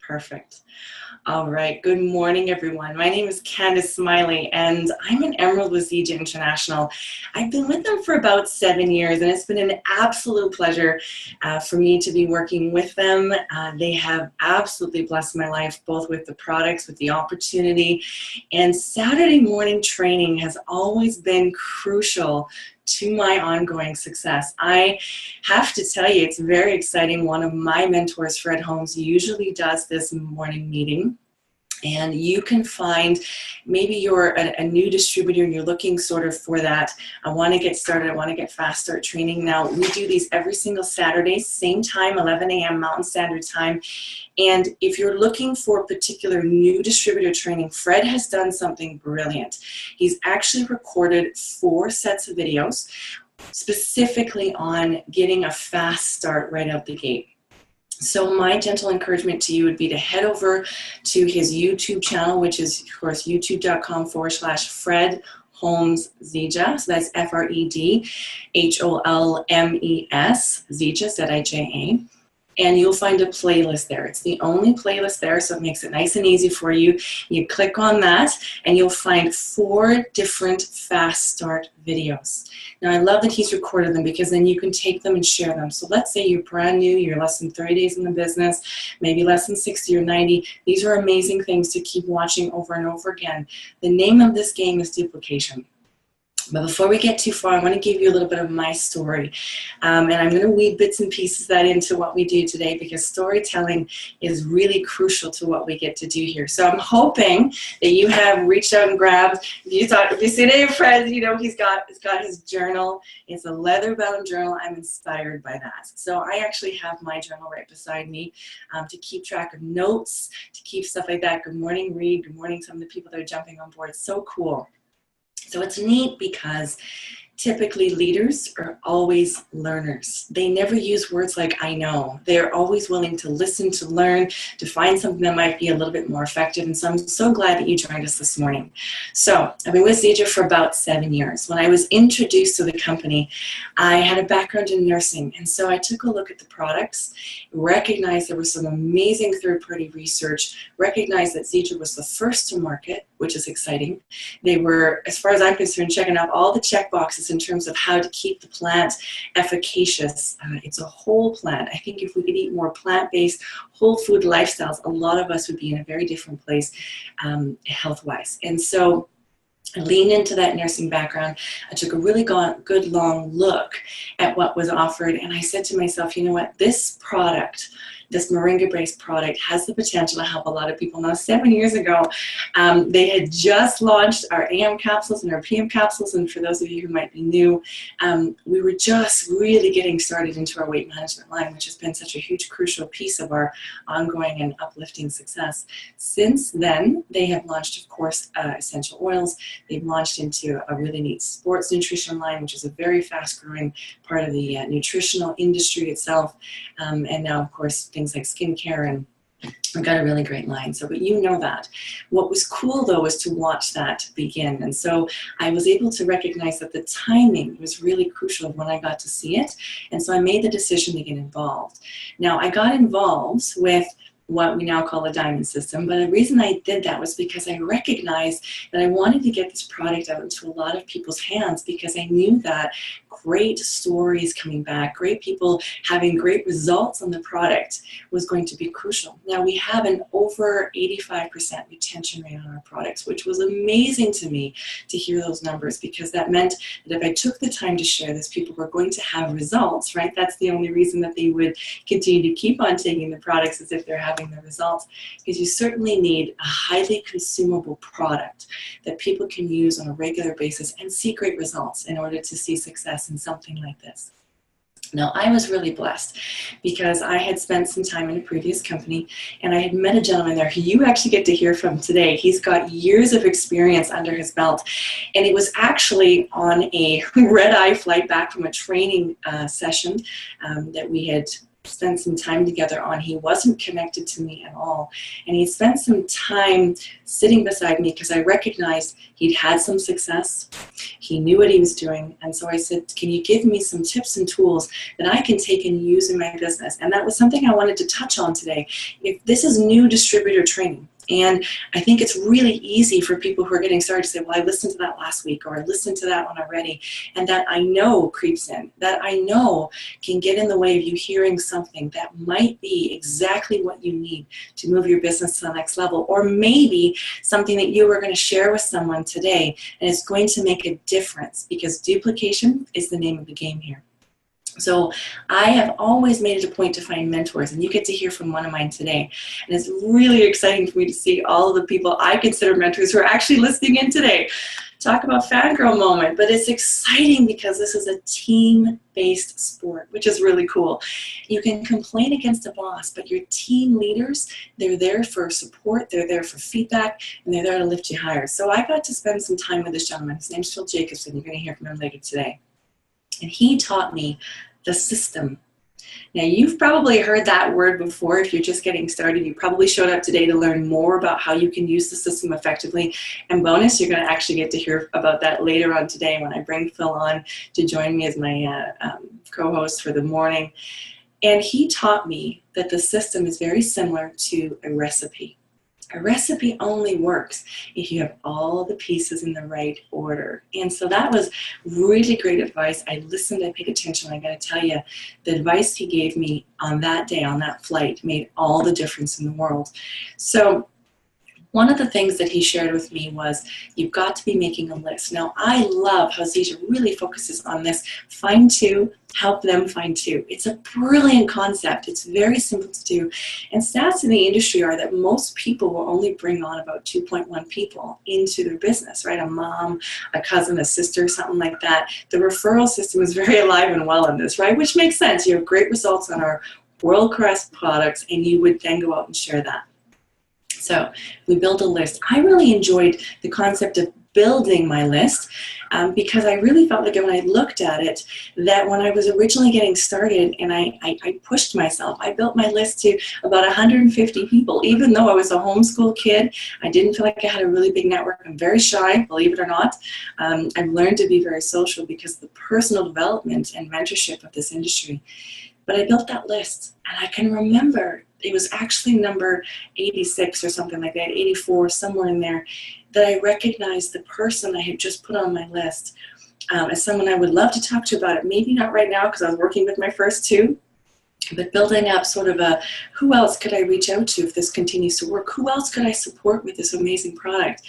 Perfect. All right. Good morning, everyone. My name is Candice Smiley, and I'm an Emerald with ZJ International. I've been with them for about 7 years, and it's been an absolute pleasure for me to be working with them. They have absolutely blessed my life, both with the products, with the opportunity, and Saturday morning training has always been crucial to my ongoing success. I have to tell you, it's very exciting. One of my mentors, Fred Holmes, usually does this morning meeting. And you can find, maybe you're a new distributor, you're looking sort of for that, I want to get started, I want to get fast start training. Now, we do these every single Saturday, same time, 11 a.m. Mountain Standard Time. And if you're looking for particular new distributor training, Fred has done something brilliant. He's actually recorded 4 sets of videos specifically on getting a fast start right out the gate. So my gentle encouragement to you would be to head over to his YouTube channel, which is, of course, youtube.com/Fred Holmes Zija. So that's FredHolmes, Zija, Z-I-J-A. And you'll find a playlist there. It's the only playlist there, so it makes it nice and easy for you. You click on that, and you'll find 4 different fast start videos. Now, I love that he's recorded them because then you can take them and share them. So let's say you're brand new, you're less than 30 days in the business, maybe less than 60 or 90. These are amazing things to keep watching over and over again. The name of this game is duplication. But before we get too far, I want to give you a little bit of my story. And I'm going to weave bits and pieces that into what we do today, because storytelling is really crucial to what we get to do here. So I'm hoping that you have reached out and grabbed, if you see any of your friends, you know, it's got his journal. It's a leather-bound journal. I'm inspired by that. So I actually have my journal right beside me to keep track of notes, to keep stuff like that. Good morning, Reed. Good morning, some of the people that are jumping on board. It's so cool. So it's neat because typically leaders are always learners. They never use words like I know. They're always willing to listen, to learn, to find something that might be a little bit more effective. And so I'm so glad that you joined us this morning. So I've been with ZJ for about 7 years. When I was introduced to the company, I had a background in nursing. And so I took a look at the products, recognized there was some amazing third-party research, recognized that ZJ was the first to market, which is exciting. They were, as far as I'm concerned, checking off all the check boxes in terms of how to keep the plant efficacious. It's a whole plant. I think if we could eat more plant-based, whole food lifestyles, a lot of us would be in a very different place health-wise. And so I leaned into that nursing background. I took a really good long look at what was offered, and I said to myself, you know what, this product, this moringa-based product has the potential to help a lot of people. Now, 7 years ago, they had just launched our AM capsules and our PM capsules, and for those of you who might be new, we were just really getting started into our weight management line, which has been such a huge, crucial piece of our ongoing and uplifting success. Since then, they have launched, of course, essential oils. They've launched into a really neat sports nutrition line, which is a very fast-growing part of the nutritional industry itself, and now, of course, things like skincare, and we've got a really great line. So, but you know that. What was cool, though, was to watch that begin. And so I was able to recognize that the timing was really crucial when I got to see it. And so I made the decision to get involved. Now, I got involved with what we now call a diamond system. But the reason I did that was because I recognized that I wanted to get this product out into a lot of people's hands, because I knew that great stories coming back, great people having great results on the product was going to be crucial. Now, we have an over 85% retention rate on our products, which was amazing to me to hear those numbers, because that meant that if I took the time to share this, people were going to have results, right? That's the only reason that they would continue to keep on taking the products, as if they're having the results, because you certainly need a highly consumable product that people can use on a regular basis and see great results in order to see success in something like this. Now, I was really blessed because I had spent some time in a previous company, and I had met a gentleman there who you actually get to hear from today. He's got years of experience under his belt, and it was actually on a red-eye flight back from a training session that we had spent some time together on. He wasn't connected to me at all. And he spent some time sitting beside me because I recognized he'd had some success. He knew what he was doing. And so I said, can you give me some tips and tools that I can take and use in my business? And that was something I wanted to touch on today. If this is new distributor training, and I think it's really easy for people who are getting started to say, well, I listened to that last week, or I listened to that one already, and that I know creeps in, that I know can get in the way of you hearing something that might be exactly what you need to move your business to the next level, or maybe something that you are going to share with someone today, and it's going to make a difference, because duplication is the name of the game here. So I have always made it a point to find mentors, and you get to hear from one of mine today. And it's really exciting for me to see all of the people I consider mentors who are actually listening in today. Talk about fangirl moment, but it's exciting because this is a team-based sport, which is really cool. You can complain against a boss, but your team leaders, they're there for support, they're there for feedback, and they're there to lift you higher. So I got to spend some time with this gentleman. His name's Jakobson. You're going to hear from him later today. And he taught me the system. Now, you've probably heard that word before. If you're just getting started, you probably showed up today to learn more about how you can use the system effectively. And bonus, you're going to actually get to hear about that later on today when I bring Phil on to join me as my co-host for the morning. And he taught me that the system is very similar to a recipe. A recipe only works if you have all the pieces in the right order. And so that was really great advice. I listened, I paid attention. I got to tell you, the advice he gave me on that day, on that flight, made all the difference in the world. So one of the things that he shared with me was, you've got to be making a list. Now, I love how Zisha really focuses on this. Find two, help them find two. It's a brilliant concept. It's very simple to do. And stats in the industry are that most people will only bring on about 2.1 people into their business, right? A mom, a cousin, a sister, something like that. The referral system is very alive and well in this, right? Which makes sense. You have great results on our world-class products, and you would then go out and share that. So we built a list. I really enjoyed the concept of building my list because I really felt like when I looked at it, that when I was originally getting started and I pushed myself, I built my list to about 150 people. Even though I was a homeschool kid, I didn't feel like I had a really big network. I'm very shy, believe it or not. I've learned to be very social because of the personal development and mentorship of this industry. But I built that list, and I can remember it was actually number 86 or something like that, 84, somewhere in there, that I recognized the person I had just put on my list as someone I would love to talk to about it. Maybe not right now because I was working with my first two, but building up sort of a, who else could I reach out to if this continues to work? Who else could I support with this amazing product?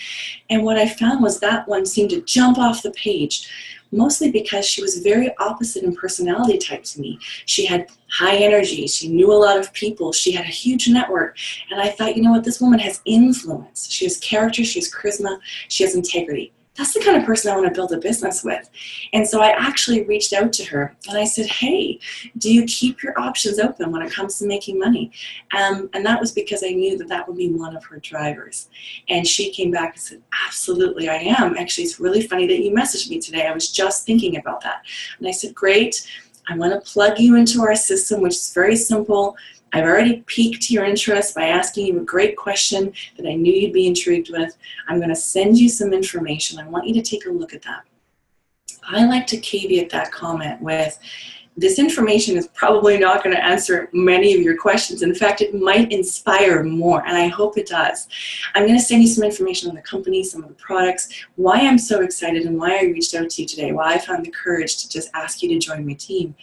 And what I found was that one seemed to jump off the page, mostly because she was very opposite in personality type to me. She had high energy. She knew a lot of people. She had a huge network. And I thought, you know what, this woman has influence. She has character. She has charisma. She has integrity. That's the kind of person I want to build a business with. And so I actually reached out to her and I said, hey, do you keep your options open when it comes to making money? And that was because I knew that that would be one of her drivers. And she came back and said, absolutely, I am. Actually, it's really funny that you messaged me today. I was just thinking about that. And I said, great. I want to plug you into our system, which is very simple. I've already piqued your interest by asking you a great question that I knew you'd be intrigued with. I'm going to send you some information. I want you to take a look at that. I like to caveat that comment with, this information is probably not going to answer many of your questions. In fact, it might inspire more, and I hope it does. I'm going to send you some information on the company, some of the products, why I'm so excited and why I reached out to you today, why I found the courage to just ask you to join my team.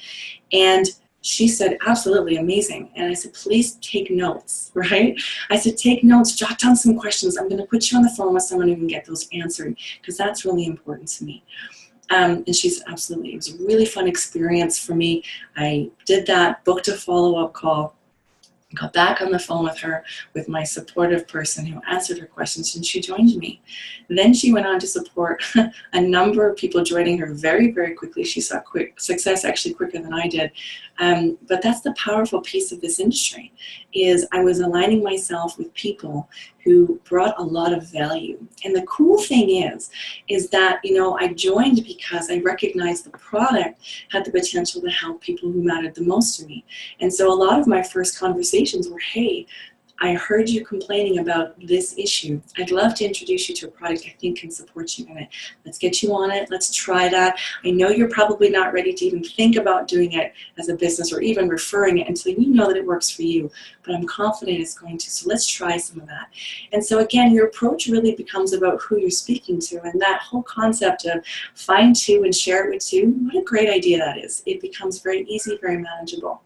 And she said, absolutely amazing. And I said, please take notes, right? I said, take notes, jot down some questions. I'm going to put you on the phone with someone who can get those answered because that's really important to me. And she said, absolutely. It was a really fun experience for me. I did that, booked a follow-up call. got back on the phone with her, with my supportive person who answered her questions, and she joined me. Then she went on to support a number of people joining her very, very quickly. She saw quick success, actually quicker than I did. But that's the powerful piece of this industry, is I was aligning myself with people who brought a lot of value. And the cool thing is that, you know, I joined because I recognized the product had the potential to help people who mattered the most to me. And so a lot of my first conversations were, hey, I heard you complaining about this issue. I'd love to introduce you to a product I think can support you in it. Let's get you on it. Let's try that. I know you're probably not ready to even think about doing it as a business or even referring it until you know that it works for you, but I'm confident it's going to. So let's try some of that. And so again, your approach really becomes about who you're speaking to, and that whole concept of find two and share it with two, what a great idea that is. It becomes very easy, very manageable.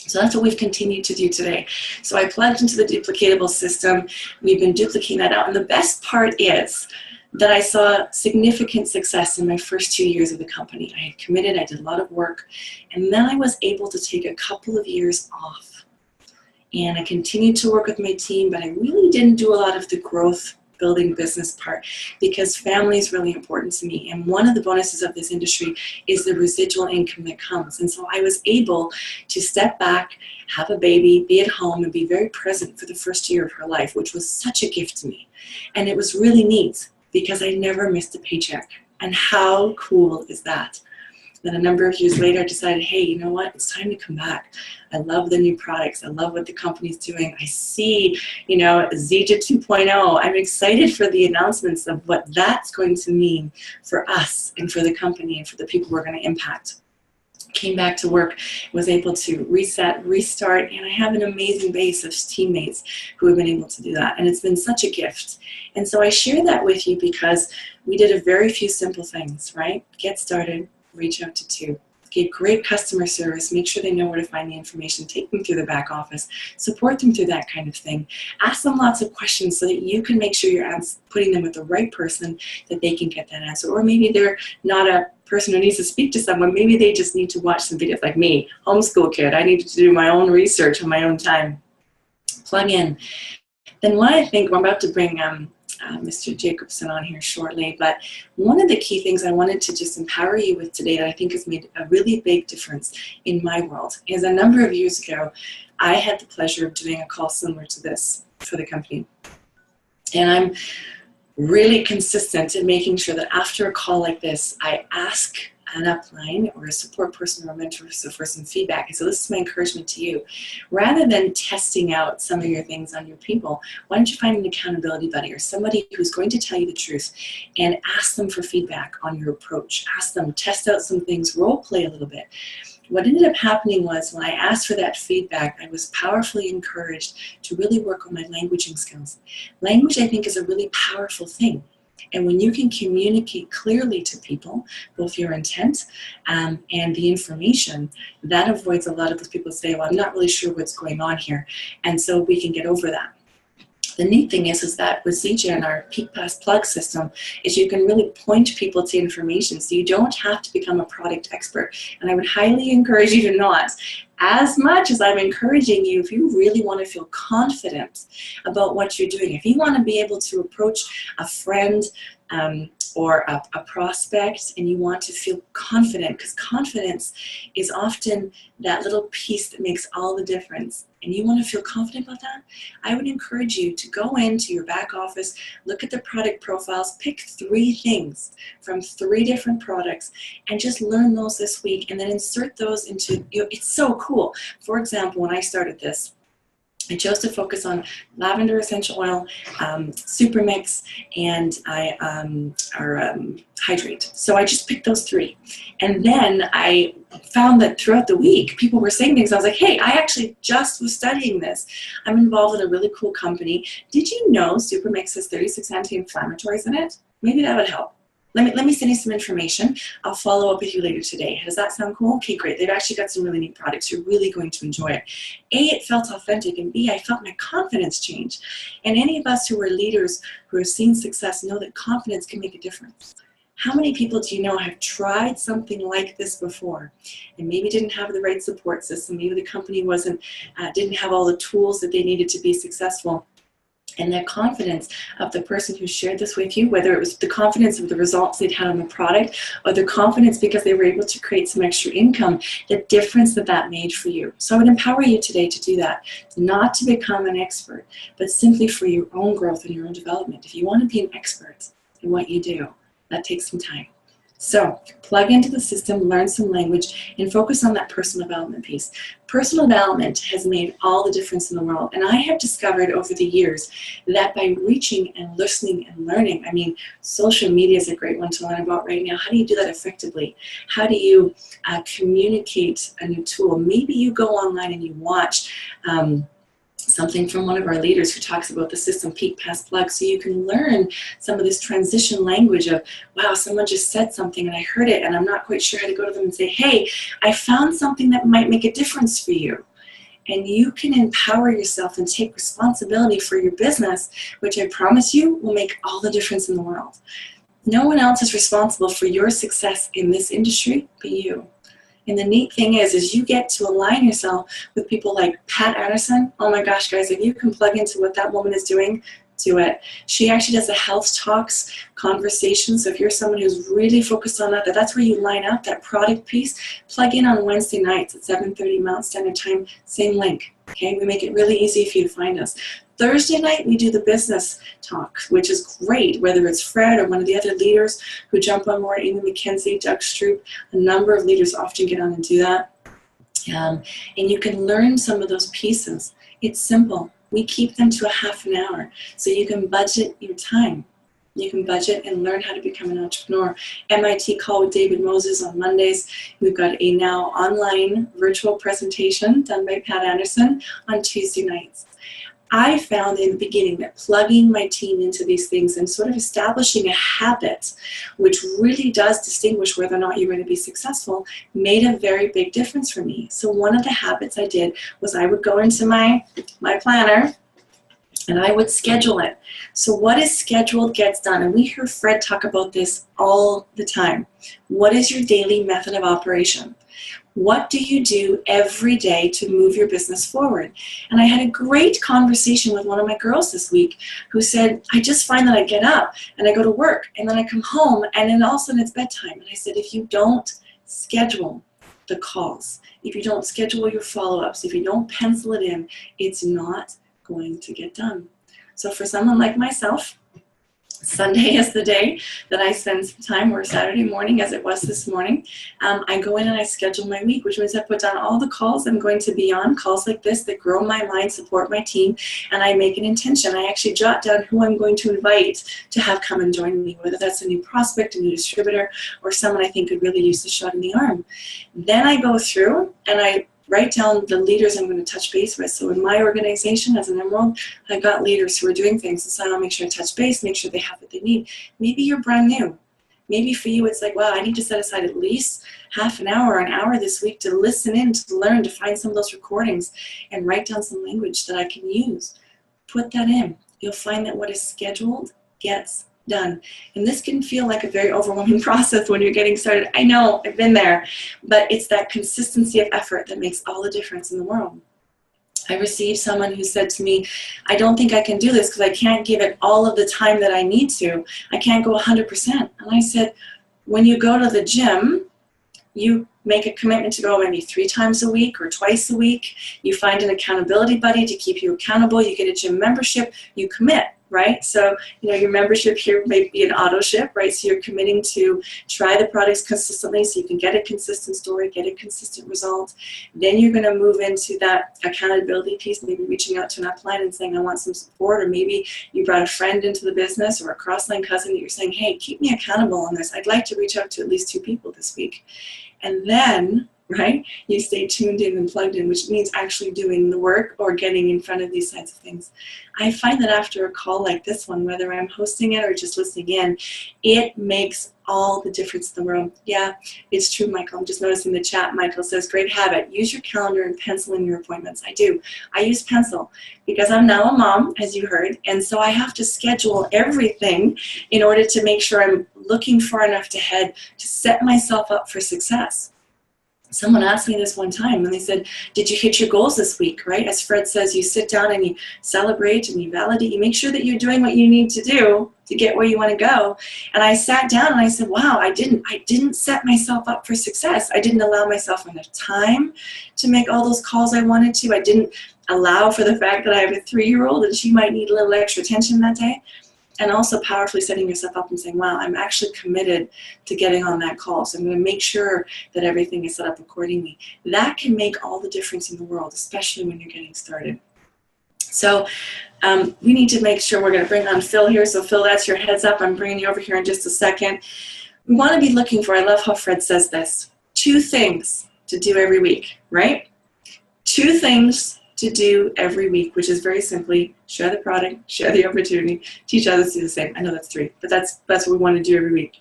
So that's what we've continued to do today. So I plugged into the duplicatable system. We've been duplicating that out. And the best part is that I saw significant success in my first 2 years of the company. I had committed, I did a lot of work, and then I was able to take a couple of years off. And I continued to work with my team, but I really didn't do a lot of the growth building business part, because family is really important to me. And one of the bonuses of this industry is the residual income that comes. And so I was able to step back, have a baby, be at home, and be very present for the first year of her life, which was such a gift to me. And it was really neat because I never missed a paycheck. And how cool is that? Then a number of years later, I decided, hey, you know what? It's time to come back. I love the new products. I love what the company's doing. I see, you know, Zija 2.0. I'm excited for the announcements of what that's going to mean for us and for the company and for the people we're going to impact. Came back to work, was able to reset, restart, and I have an amazing base of teammates who have been able to do that. And it's been such a gift. And so I share that with you because we did a very few simple things, right? Get started. Reach out to two. Give great customer service, make sure they know where to find the information, take them through the back office, support them through that kind of thing. Ask them lots of questions so that you can make sure you're putting them with the right person that they can get that answer. Or maybe they're not a person who needs to speak to someone, maybe they just need to watch some videos like me, homeschool kid. I needed to do my own research on my own time. Plug in. Then what I think, I'm about to bring Mr. Jakobson on here shortly, but one of the key things I wanted to just empower you with today that I think has made a really big difference in my world is a number of years ago, I had the pleasure of doing a call similar to this for the company. And I'm really consistent in making sure that after a call like this, I ask an upline or a support person or a mentor for some feedback. And so this is my encouragement to you. Rather than testing out some of your things on your people, why don't you find an accountability buddy or somebody who's going to tell you the truth and ask them for feedback on your approach. Ask them, test out some things, role play a little bit. What ended up happening was when I asked for that feedback, I was powerfully encouraged to really work on my languaging skills. Language, I think, is a really powerful thing. And when you can communicate clearly to people, both your intent and the information, that avoids a lot of those people say, well, I'm not really sure what's going on here. And so we can get over that. The neat thing is that with Zija and our Peak Pass plug system is you can really point people to information, so you don't have to become a product expert. And I would highly encourage you to not. As much as I'm encouraging you, if you really want to feel confident about what you're doing, if you want to be able to approach a friend or a prospect and you want to feel confident, because confidence is often that little piece that makes all the difference, and you want to feel confident about that, I would encourage you to go into your back office, look at the product profiles, pick 3 things from 3 different products, and just learn those this week, and then insert those into, it's so cool. For example, when I started this, I chose to focus on lavender essential oil, super mix, and hydrate. So I just picked those 3. And then I found that throughout the week, people were saying things. I was like, hey, I actually just was studying this. I'm involved in a really cool company. Did you know super mix has 36 anti-inflammatories in it? Maybe that would help. Let me send you some information. I'll follow up with you later today. Does that sound cool? Okay, great. They've actually got some really neat products. You're really going to enjoy it. A, it felt authentic, and B, I felt my confidence change. And any of us who are leaders who have seen success know that confidence can make a difference. How many people do you know have tried something like this before and maybe didn't have the right support system? Maybe the company didn't have all the tools that they needed to be successful. And the confidence of the person who shared this with you, whether it was the confidence of the results they'd had on the product or the confidence because they were able to create some extra income, the difference that made for you. So I would empower you today to do that, not to become an expert, but simply for your own growth and your own development. If you want to be an expert in what you do, that takes some time. So plug into the system, learn some language, and focus on that personal development piece. Personal development has made all the difference in the world. And I have discovered over the years that by reaching and listening and learning, I mean, social media is a great one to learn about right now. How do you do that effectively? How do you communicate a new tool? Maybe you go online and you watch something from one of our leaders who talks about the system peak, pass, plug, so you can learn some of this transition language of, wow, someone just said something and I heard it and I'm not quite sure how to go to them and say, hey, I found something that might make a difference for you. And you can empower yourself and take responsibility for your business, which I promise you will make all the difference in the world. No one else is responsible for your success in this industry but you. And the neat thing is you get to align yourself with people like Pat Anderson. Oh my gosh, guys, if you can plug into what that woman is doing, do it. She actually does a health talks conversation. So if you're someone who's really focused on that's where you line up that product piece. Plug in on Wednesday nights at 7:30 Mountain Standard Time, same link. Okay, we make it really easy for you to find us. Thursday night, we do the business talk, which is great, whether it's Fred or one of the other leaders who jump on board, Amy McKenzie, Doug Stroop, a number of leaders often get on and do that. And you can learn some of those pieces. It's simple. We keep them to a half an hour, so you can budget your time. You can budget and learn how to become an entrepreneur. MIT Call with David Moses on Mondays. We've got a now online virtual presentation done by Pat Anderson on Tuesday nights. I found in the beginning that plugging my team into these things and sort of establishing a habit, which really does distinguish whether or not you're going to be successful, made a very big difference for me. So one of the habits I did was I would go into my planner and I would schedule it. So what is scheduled gets done. And we hear Fred talk about this all the time. What is your daily method of operation? What do you do every day to move your business forward? And I had a great conversation with one of my girls this week who said, I just find that I get up and I go to work and then I come home and then all of a sudden it's bedtime. And I said, if you don't schedule the calls, if you don't schedule your follow-ups, if you don't pencil it in, it's not going to get done. So for someone like myself, Sunday is the day that I spend some time, or Saturday morning as it was this morning. I go in and I schedule my week, which means I put down all the calls I'm going to be on, calls like this that grow my mind, support my team, and I make an intention. I actually jot down who I'm going to invite to have come and join me, whether that's a new prospect, a new distributor, or someone I think could really use the shot in the arm. Then I go through and I write down the leaders I'm going to touch base with. So in my organization as an Emerald, I've got leaders who are doing things. So I'll make sure to touch base, make sure they have what they need. Maybe you're brand new. Maybe for you it's like, wow, I need to set aside at least half an hour or an hour this week to listen in, to learn, to find some of those recordings and write down some language that I can use. Put that in. You'll find that what is scheduled gets done. And this can feel like a very overwhelming process when you're getting started. I know, I've been there, but it's that consistency of effort that makes all the difference in the world. I received someone who said to me, I don't think I can do this because I can't give it all of the time that I need to. I can't go 100%. And I said, when you go to the gym, you make a commitment to go maybe 3 times a week or twice a week. You find an accountability buddy to keep you accountable. You get a gym membership. You commit, right? So, your membership here may be an auto ship, right? So you're committing to try the products consistently so you can get a consistent story, get a consistent result. Then you're going to move into that accountability piece, maybe reaching out to an upline and saying, I want some support, or maybe you brought a friend into the business or a cross-line cousin that you're saying, hey, keep me accountable on this. I'd like to reach out to at least 2 people this week. And then right? You stay tuned in and plugged in, which means actually doing the work or getting in front of these kinds of things. I find that after a call like this one, whether I'm hosting it or just listening in, it makes all the difference in the world. Yeah, it's true, Michael. I'm just noticing the chat. Michael says, great habit. Use your calendar and pencil in your appointments. I do. I use pencil because I'm now a mom, as you heard, and so I have to schedule everything in order to make sure I'm looking far enough ahead to set myself up for success. Someone asked me this one time and they said, did you hit your goals this week, right? As Fred says, you sit down and you celebrate and you validate, you make sure that you're doing what you need to do to get where you want to go. And I sat down and I said, wow, I didn't set myself up for success. I didn't allow myself enough time to make all those calls I wanted to. I didn't allow for the fact that I have a 3-year-old and she might need a little extra attention that day. And also powerfully setting yourself up and saying, wow, I'm actually committed to getting on that call. So I'm going to make sure that everything is set up accordingly. That can make all the difference in the world, especially when you're getting started. So we need to make sure we're going to bring on Phil here. So Phil, that's your heads up. I'm bringing you over here in just a second. We want to be looking for, I love how Fred says this, 2 things to do every week, right? 2 things to do every week, which is very simply share the product, share the opportunity, teach others to do the same. I know that's 3, but that's what we want to do every week.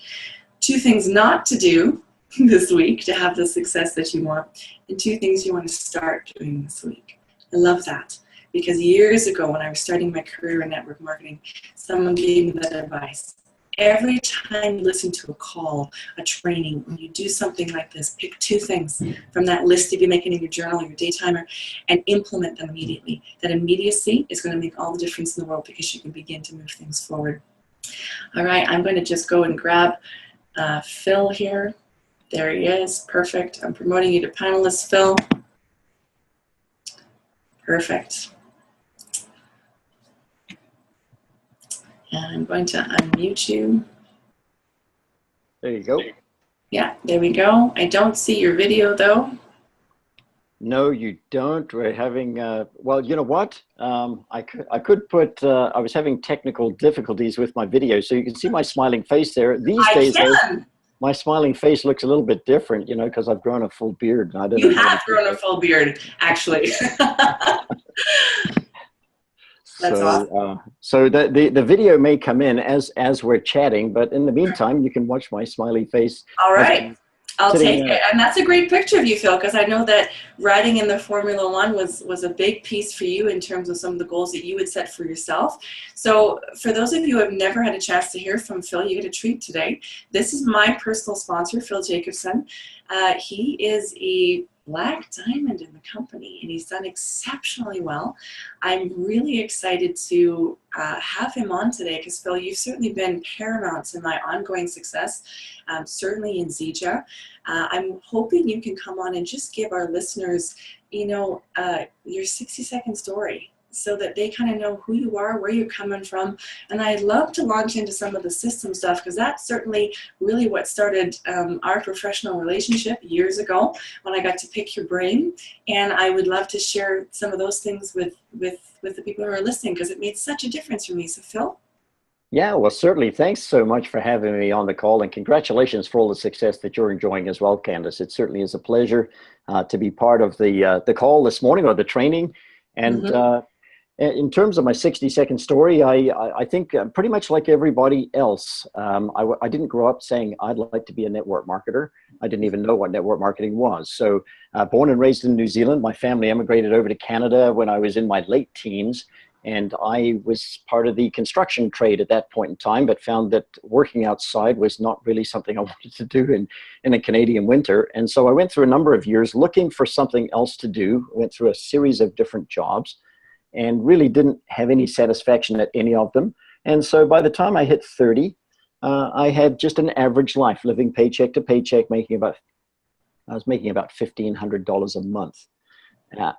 2 things not to do this week to have the success that you want, and 2 things you want to start doing this week. I love that because years ago when I was starting my career in network marketing, someone gave me that advice. Every time you listen to a call, a training, when you do something like this, pick 2 things from that list you've been making in your journal, your day timer, and implement them immediately. That immediacy is going to make all the difference in the world because you can begin to move things forward. All right, I'm going to just go and grab Phil here. There he is. Perfect. I'm promoting you to panelist, Phil. Perfect. And I'm going to unmute you. There you go. Yeah, there we go. I don't see your video though. No, you don't. We're having, well, you know what? I could put, I was having technical difficulties with my video, so you can see my smiling face there. These days, my smiling face looks a little bit different, you know, because I've grown a full beard. And I don't you have grown a full beard, actually. That's awesome. So the video may come in as we're chatting, but in the meantime, you can watch my smiley face. All right. I'll take it. And that's a great picture of you, Phil, because I know that riding in the Formula One was a big piece for you in terms of some of the goals that you had set for yourself. So for those of you who have never had a chance to hear from Phil, you get a treat today. This is my personal sponsor, Phil Jakobson. He is a Black Diamond in the company, and he's done exceptionally well. I'm really excited to have him on today because, Phil, you've certainly been paramount to my ongoing success, certainly in Zija. I'm hoping you can come on and just give our listeners, you know, your 60-second story so that they kind of know who you are, where you're coming from. And I'd love to launch into some of the system stuff because that's certainly really what started our professional relationship years ago when I got to pick your brain. And I would love to share some of those things with the people who are listening because it made such a difference for me. So Phil? Yeah, well, certainly. Thanks so much for having me on the call, and congratulations for all the success that you're enjoying as well, Candice. It certainly is a pleasure to be part of the call this morning or the training. And in terms of my 60-second story, I think pretty much like everybody else, I didn't grow up saying I'd like to be a network marketer. I didn't even know what network marketing was. So born and raised in New Zealand, my family emigrated over to Canada when I was in my late teens. And I was part of the construction trade at that point in time, but found that working outside was not really something I wanted to do in a Canadian winter. And so I went through a number of years looking for something else to do. I went through a series of different jobs and really didn't have any satisfaction at any of them. And so by the time I hit 30, I had just an average life, living paycheck to paycheck, I was making about $1,500 a month.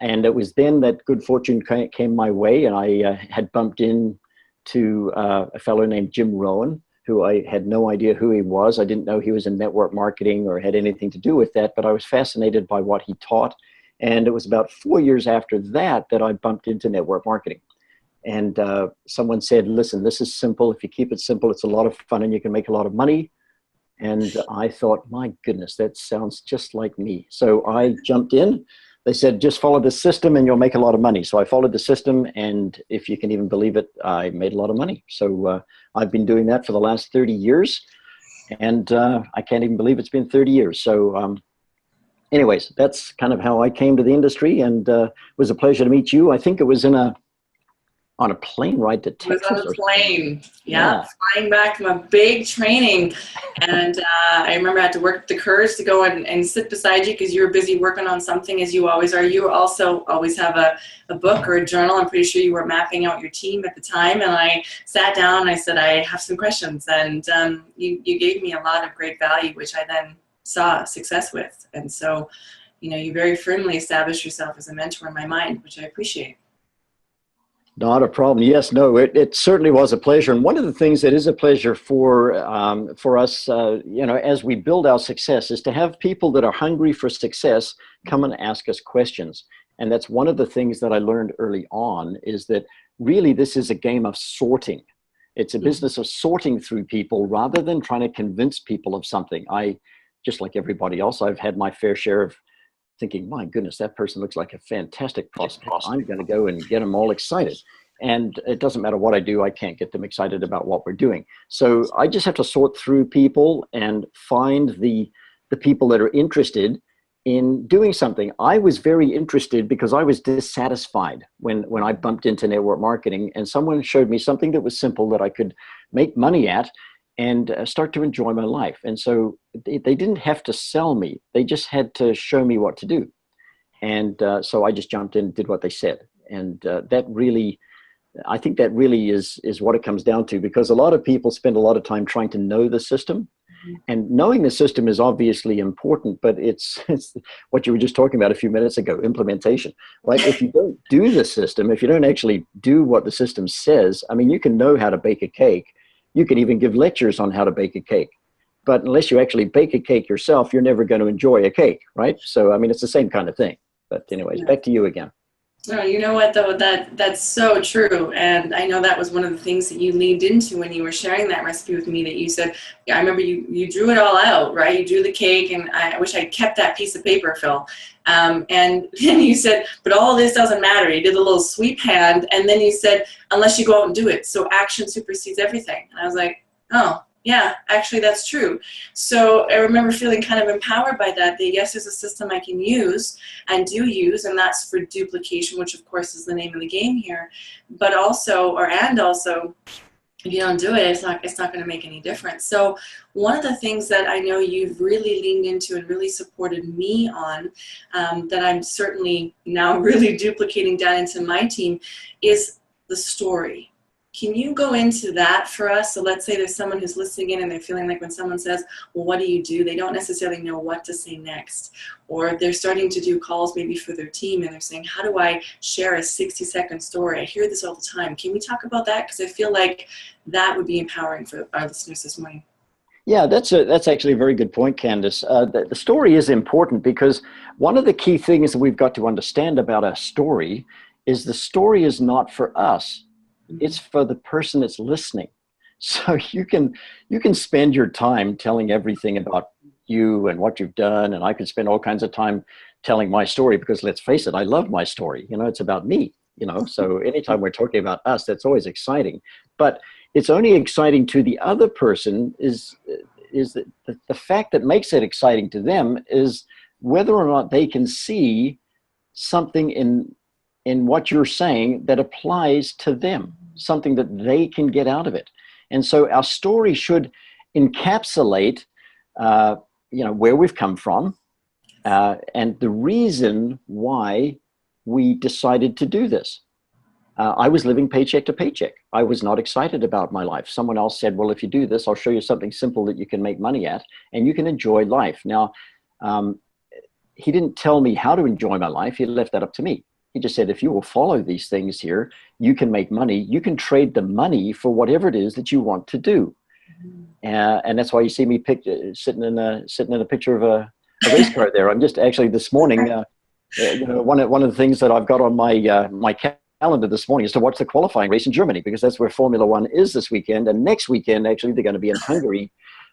And it was then that good fortune came my way, and I had bumped into a fellow named Jim Rowan, who I had no idea who he was. I didn't know he was in network marketing or had anything to do with that, but I was fascinated by what he taught. And it was about 4 years after that that I bumped into network marketing. And someone said, listen, this is simple. If you keep it simple, it's a lot of fun and you can make a lot of money. And I thought, my goodness, that sounds just like me. So I jumped in. They said, just follow the system and you'll make a lot of money. So I followed the system, and if you can even believe it, I made a lot of money. So I've been doing that for the last 30 years, and I can't even believe it's been 30 years. So anyways, that's kind of how I came to the industry, and it was a pleasure to meet you. I think it was on a plane ride to Texas. It was on a plane, yeah, flying back from a big training. And I remember I had to work the courage to go and sit beside you because you were busy working on something, as you always are. You also always have a book or a journal. I'm pretty sure you were mapping out your team at the time. And I sat down and I said, I have some questions. And you gave me a lot of great value, which I then saw success with. And so, you very firmly established yourself as a mentor in my mind, which I appreciate. Not a problem. Yes, no, it certainly was a pleasure. And one of the things that is a pleasure for us, as we build our success, is to have people that are hungry for success come and ask us questions. And that's one of the things that I learned early on, is that really this is a game of sorting. It's a business of sorting through people rather than trying to convince people of something. Just like everybody else, I've had my fair share of thinking, my goodness, that person looks like a fantastic prospect. I'm going to go and get them all excited. And it doesn't matter what I do, I can't get them excited about what we're doing. So I just have to sort through people and find the people that are interested in doing something. I was very interested because I was dissatisfied when I bumped into network marketing, and someone showed me something that was simple that I could make money at and start to enjoy my life. And so they didn't have to sell me. They just had to show me what to do. And so I just jumped in and did what they said. And I think that really is what it comes down to, because a lot of people spend a lot of time trying to know the system. And knowing the system is obviously important, but it's what you were just talking about a few minutes ago, implementation. Like, if you don't do the system, if you don't actually do what the system says, I mean, you can know how to bake a cake. You can even give lectures on how to bake a cake. But unless you actually bake a cake yourself, you're never going to enjoy a cake, right? So, I mean, it's the same kind of thing. But anyways, back to you again. No, you know what, though, that's so true. And I know that was one of the things that you leaned into when you were sharing that recipe with me, that you said, I remember you drew it all out, right? You drew the cake, and I wish I'd kept that piece of paper, Phil. And then you said, but all this doesn't matter. You did a little sweep hand, and then you said, unless you go out and do it. So action supersedes everything. And I was like, oh, yeah, actually, that's true. So I remember feeling kind of empowered by that yes, there's a system I can use and do use, and that's for duplication, which of course is the name of the game here. But also, if you don't do it, it's not going to make any difference. So one of the things that I know you've really leaned into and really supported me on, that I'm certainly now really duplicating down into my team, is the story. Can you go into that for us? So let's say there's someone who's listening in and they're feeling like when someone says, well, what do? They don't necessarily know what to say next. Or they're starting to do calls maybe for their team and they're saying, how do I share a 60-second story? I hear this all the time. Can we talk about that? Because I feel like that would be empowering for our listeners this morning. Yeah, that's actually a very good point, Candice. The story is important, because one of the key things that we've got to understand about a story is the story is not for us. It's for the person that's listening. So you can spend your time telling everything about you and what you've done. And I could spend all kinds of time telling my story, because let's face it, I love my story. It's about me, so anytime we're talking about us, that's always exciting. But it's only exciting to the other person is the fact that makes it exciting to them is whether or not they can see something in what you're saying that applies to them, something that they can get out of it. And so our story should encapsulate, where we've come from, and the reason why we decided to do this. I was living paycheck to paycheck. I was not excited about my life. Someone else said, well, if you do this, I'll show you something simple that you can make money at, and you can enjoy life. Now, he didn't tell me how to enjoy my life. He left that up to me. He just said, if you will follow these things here, you can make money. You can trade the money for whatever it is that you want to do. And that's why you see me sitting in a picture of a race car there. I'm just actually this morning, one of the things that I've got on my calendar this morning is to watch the qualifying race in Germany, because that's where Formula One is this weekend. And next weekend, actually, they're going to be in Hungary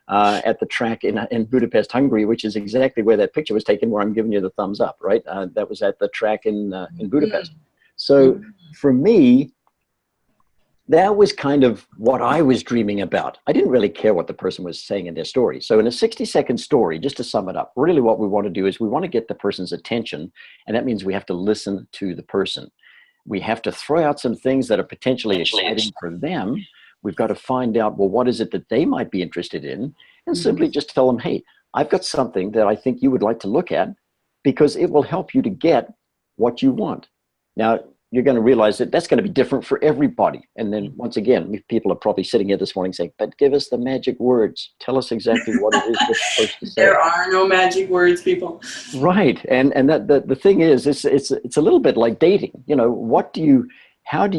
at the track in Budapest, Hungary, which is exactly where that picture was taken, where I'm giving you the thumbs up, right? That was at the track in Budapest. So for me, that was kind of what I was dreaming about. I didn't really care what the person was saying in their story. So in a 60-second story, just to sum it up, really what we want to do is we want to get the person's attention, and that means we have to listen to the person. We have to throw out some things that are potentially exciting for them. We've got to find out, well, what is it that they might be interested in? And simply just tell them, hey, I've got something that I think you would like to look at because it will help you to get what you want. Now, you're going to realize that that's going to be different for everybody. And then once again, people are probably sitting here this morning saying, but give us the magic words. Tell us exactly what it is we're supposed to say. There are no magic words, people. Right. And that the thing is, it's a little bit like dating. You know, how do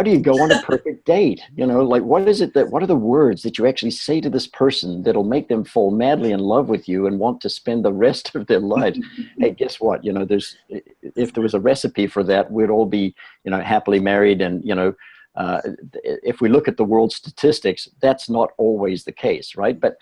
you go on a perfect date? You know, like what are the words that you actually say to this person that'll make them fall madly in love with you and want to spend the rest of their lives? Hey, guess what? You know, if there was a recipe for that, we'd all be, you know, happily married. And, you know, if we look at the world statistics, that's not always the case, right? But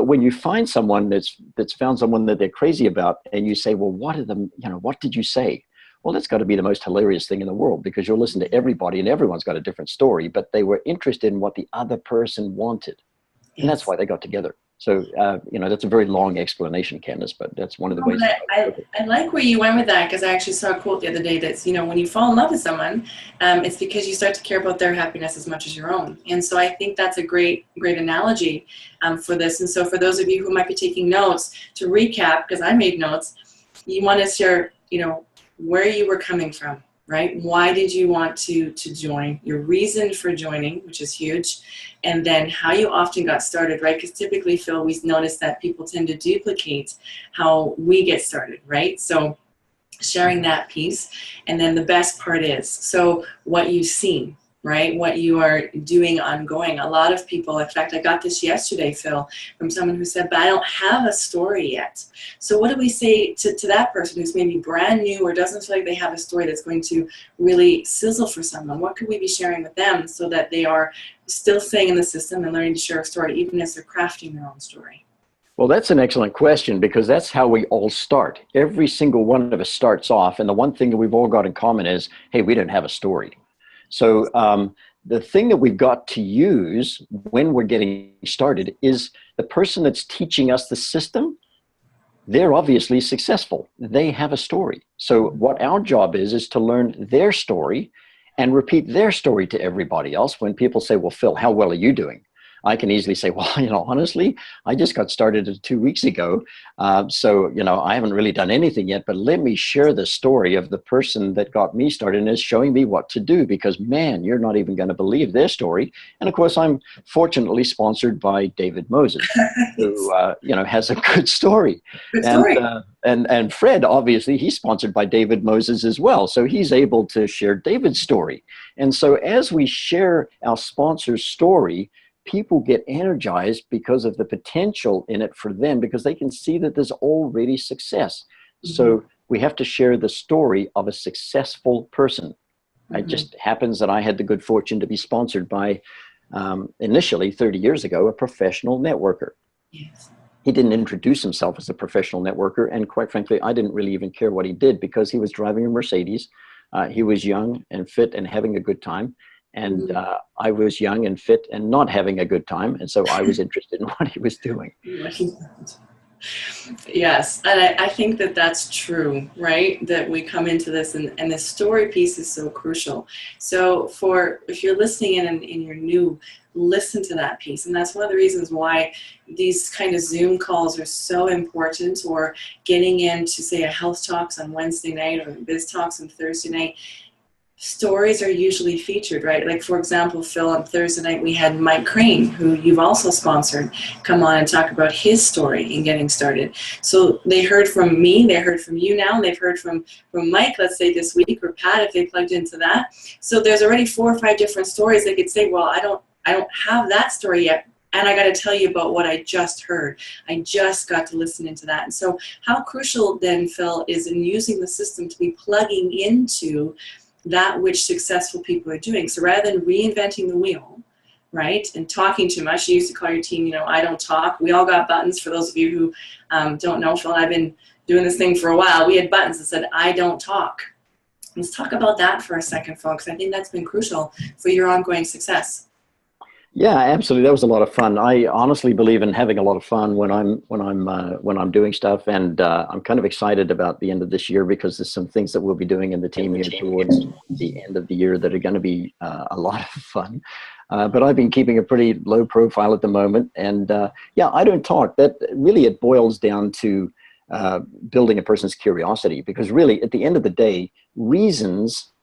when you find someone that's found someone that they're crazy about, and you say, well, what did you say? Well, that's got to be the most hilarious thing in the world, because you'll listen to everybody and everyone's got a different story, but they were interested in what the other person wanted. And that's why they got together. So, you know, that's a very long explanation, Candice, but that's one of the ways. I like where you went with that, because I actually saw a quote the other day that's, you know, when you fall in love with someone, it's because you start to care about their happiness as much as your own. And so I think that's a great analogy for this. And so for those of you who might be taking notes, to recap, because I made notes, you want to share, you know, where you were coming from, right? Why did you want to join? Your reason for joining, which is huge. And then how you often got started, right? Because typically, Phil, we notice that people tend to duplicate how we get started, right? So sharing that piece. And then the best part is, so what you've seen, right? What you are doing ongoing. A lot of people, in fact, I got this yesterday, Phil, from someone who said, but I don't have a story yet. So what do we say to that person who's maybe brand new or doesn't feel like they have a story that's going to really sizzle for someone? What could we be sharing with them so that they are still staying in the system and learning to share a story, even as they're crafting their own story? Well, that's an excellent question, because that's how we all start. Every single one of us starts off, and the one thing that we've all got in common is, hey, we don't have a story. So the thing that we've got to use when we're getting started is the person that's teaching us the system. They're obviously successful. They have a story. So what our job is to learn their story and repeat their story to everybody else. When people say, well, Phil, how well are you doing? I can easily say, well, you know, honestly, I just got started 2 weeks ago. So, you know, I haven't really done anything yet, but let me share the story of the person that got me started and is showing me what to do, because, man, you're not even going to believe their story. And of course, I'm fortunately sponsored by David Moses, who, you know, has a good story. Good story. And Fred, obviously, he's sponsored by David Moses as well. So he's able to share David's story. And so as we share our sponsor's story, people get energized because of the potential in it for them, because they can see that there's already success. Mm-hmm. So we have to share the story of a successful person. Mm-hmm. It just happens that I had the good fortune to be sponsored by, initially 30 years ago, a professional networker. Yes. He didn't introduce himself as a professional networker. And quite frankly, I didn't really even care what he did, because he was driving a Mercedes. He was young and fit and having a good time. And I was young and fit and not having a good time. And so I was interested in what he was doing. Yes. And I think that that's true, right? That we come into this, and the story piece is so crucial. So if you're listening in and you're new, listen to that piece. And that's one of the reasons why these kind of Zoom calls are so important, or getting into, say, a health talks on Wednesday night or biz talks on Thursday night. Stories are usually featured, right? Like, for example, Phil, on Thursday night, we had Mike Crane, who you've also sponsored, come on and talk about his story in getting started. So they heard from me, they heard from you now, and they've heard from Mike, let's say this week, or Pat, if they plugged into that. So there's already 4 or 5 different stories. They could say, well, I don't have that story yet, and I got to tell you about what I just heard. I just got to listen into that. And so how crucial then, Phil, is in using the system to be plugging into that which successful people are doing. So rather than reinventing the wheel, right? And talking too much. You used to call your team, you know, I don't talk. We all got buttons. For those of you who don't know, Phil and I've been doing this thing for a while. We had buttons that said, I don't talk. Let's talk about that for a second, folks. I think that's been crucial for your ongoing success. Yeah, absolutely. That was a lot of fun. I honestly believe in having a lot of fun when I'm doing stuff, and I'm kind of excited about the end of this year because there's some things that we'll be doing in the team here towards the end of the year that are going to be a lot of fun. But I've been keeping a pretty low profile at the moment, and yeah, I don't talk. That really, it boils down to building a person's curiosity, because really, at the end of the day, reasons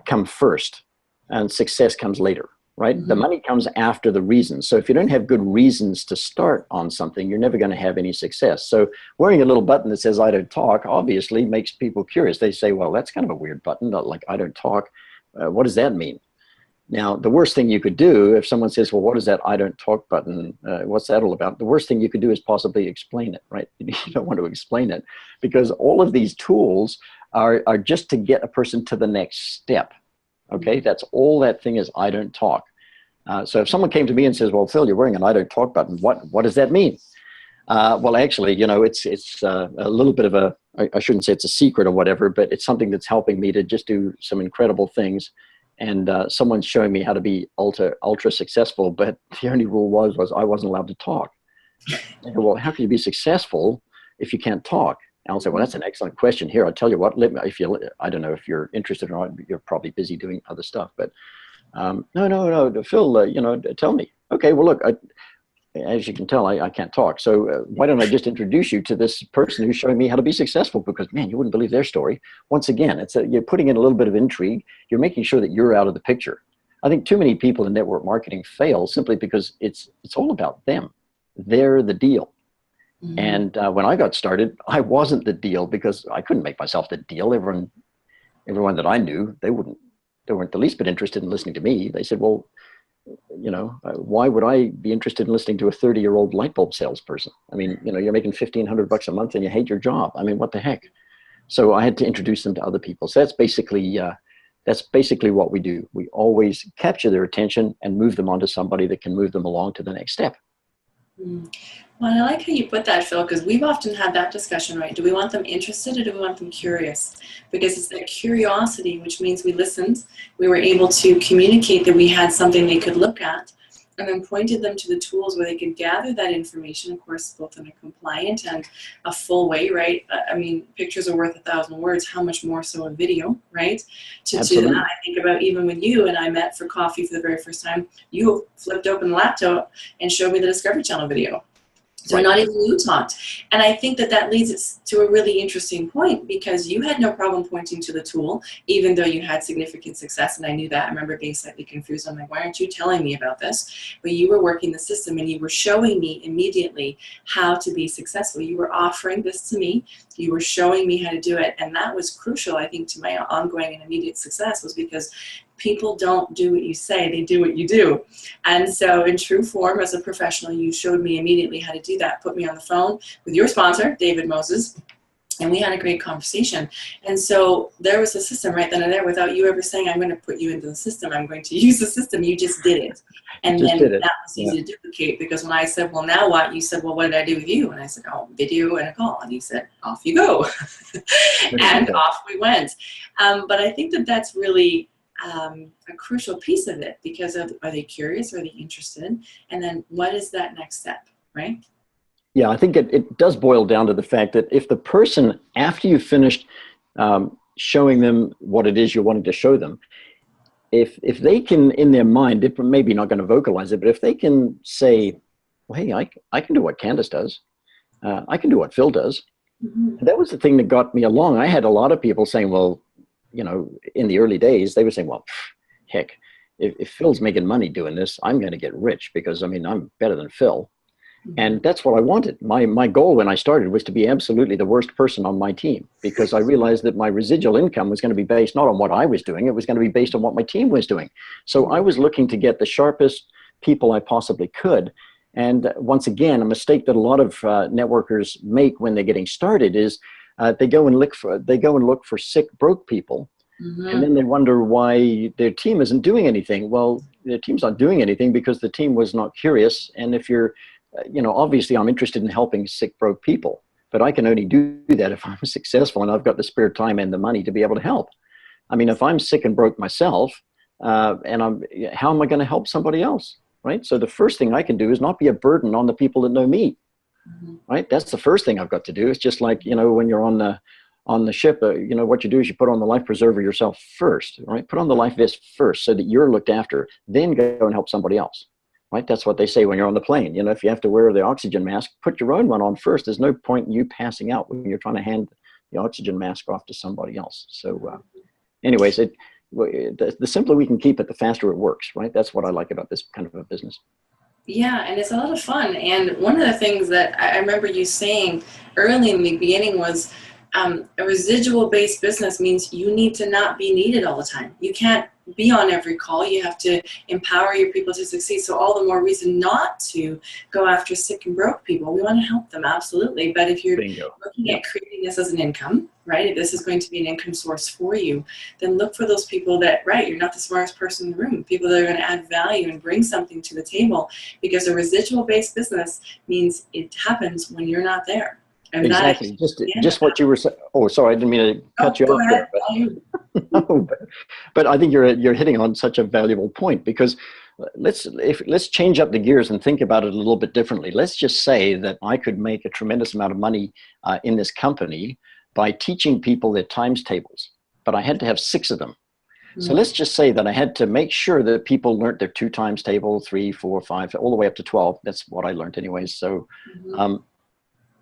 come first, and success comes later. Right? Mm-hmm. The money comes after the reasons. So if you don't have good reasons to start on something, you're never going to have any success. So wearing a little button that says, I don't talk, obviously makes people curious. They say, well, that's kind of a weird button, like I don't talk. What does that mean? Now, the worst thing you could do if someone says, well, what is that I don't talk button? What's that all about? The worst thing you could do is possibly explain it, right? You don't want to explain it, because all of these tools are just to get a person to the next step. Okay, that's all that thing is, I don't talk. So if someone came to me and says, well, Phil, you're wearing an I don't talk button, what does that mean? Well, actually, you know, it's a little bit of I shouldn't say it's a secret or whatever, but it's something that's helping me to just do some incredible things. And someone's showing me how to be ultra successful, but the only rule was I wasn't allowed to talk. I go, well, how can you be successful if you can't talk? And I'll say, well, that's an excellent question. Here, I'll tell you what, I don't know if you're interested or not, you're probably busy doing other stuff, but no, Phil, you know, tell me. Okay, well, look, as you can tell, I can't talk. So why don't I just introduce you to this person who's showing me how to be successful? Because, man, you wouldn't believe their story. Once again, you're putting in a little bit of intrigue. You're making sure that you're out of the picture. I think too many people in network marketing fail simply because it's all about them. They're the deal. Mm-hmm. And when I got started, I wasn't the deal because I couldn't make myself the deal. Everyone that I knew, they weren't the least bit interested in listening to me. They said, well, you know, why would I be interested in listening to a 30-year-old light bulb salesperson? I mean, you know, you're making $1,500 a month and you hate your job. I mean, what the heck? So I had to introduce them to other people. So that's basically what we do. We always capture their attention and move them onto somebody that can move them along to the next step. Well, I like how you put that, Phil, because we've often had that discussion, right? Do we want them interested or do we want them curious? Because it's that curiosity, which means we listened, we were able to communicate that we had something they could look at, and then pointed them to the tools where they could gather that information, of course, both in a compliant and a full way, right? I mean, pictures are worth 1,000 words. How much more so a video, right? To that, I think about even when you and I met for coffee for the very first time, you flipped open the laptop and showed me the Discovery Channel video. So right. Not even you talked. And I think that leads us to a really interesting point, because you had no problem pointing to the tool, even though you had significant success. And I knew that. I remember being slightly confused. I'm like, why aren't you telling me about this? But you were working the system and you were showing me immediately how to be successful. You were offering this to me. You were showing me how to do it. And that was crucial, I think, to my ongoing and immediate success, was because people don't do what you say, they do what you do. And so in true form, as a professional, you showed me immediately how to do that. Put me on the phone with your sponsor, David Moses, and we had a great conversation. And so there was a system right then and there without you ever saying, I'm going to put you into the system, I'm going to use the system. You just did it. And then that was easy to duplicate, because when I said, well, now what? You said, well, what did I do with you? And I said, oh, video and a call. And you said, off you go. And off we went. But I think that that's really a crucial piece of it, because are they curious? Are they interested? And then what is that next step, right? Yeah, I think it does boil down to the fact that if the person, after you've finished showing them what it is you're wanting to show them, if they can, in their mind, they're maybe not going to vocalize it, but if they can say, well, hey, I can do what Candice does. I can do what Phil does. Mm-hmm. And that was the thing that got me along. I had a lot of people saying, well, you know, in the early days, they were saying, well, heck, if Phil's making money doing this, I'm going to get rich because, I mean, I'm better than Phil. And that's what I wanted. My goal when I started was to be absolutely the worst person on my team, because I realized that my residual income was going to be based not on what I was doing, it was going to be based on what my team was doing. So I was looking to get the sharpest people I possibly could. And once again, a mistake that a lot of networkers make when they're getting started is they go and look for sick, broke people And then they wonder why their team isn't doing anything. Well, their team's not doing anything because the team was not curious. And if you're, obviously I'm interested in helping sick, broke people, but I can only do that if I'm successful and I've got the spare time and the money to be able to help. I mean, if I'm sick and broke myself, how am I going to help somebody else, right? So the first thing I can do is not be a burden on the people that know me, right? That's the first thing I've got to do. It's just like, when you're on the ship, what you do is you put on the life preserver yourself first, right? Put on the life vest first so that you're looked after, then go and help somebody else, right? That's what they say when you're on the plane. If you have to wear the oxygen mask, put your own one on first. There's no point in you passing out when you're trying to hand the oxygen mask off to somebody else. So anyways, the simpler we can keep it, the faster it works, right? That's what I like about this kind of a business. Yeah, and it's a lot of fun. And one of the things that I remember you saying early in the beginning was a residual-based business means you need to not be needed all the time. You can't be on every call. You have to empower your people to succeed. So all the more reason not to go after sick and broke people. We want to help them, absolutely. But if you're looking at creating this as an income, right, if this is going to be an income source for you, then look for those people that, right, you're not the smartest person in the room, people that are going to add value and bring something to the table, because a residual-based business means it happens when you're not there. And exactly. Just what you were saying. Oh, sorry, I didn't mean to cut you off there. But I think you're hitting on such a valuable point, because let's change up the gears and think about it a little bit differently. Let's just say that I could make a tremendous amount of money in this company by teaching people their times tables, but I had to have 6 of them. So let's just say that I had to make sure that people learned their 2 times table, 3, 4, 5, all the way up to 12. That's what I learned anyways. So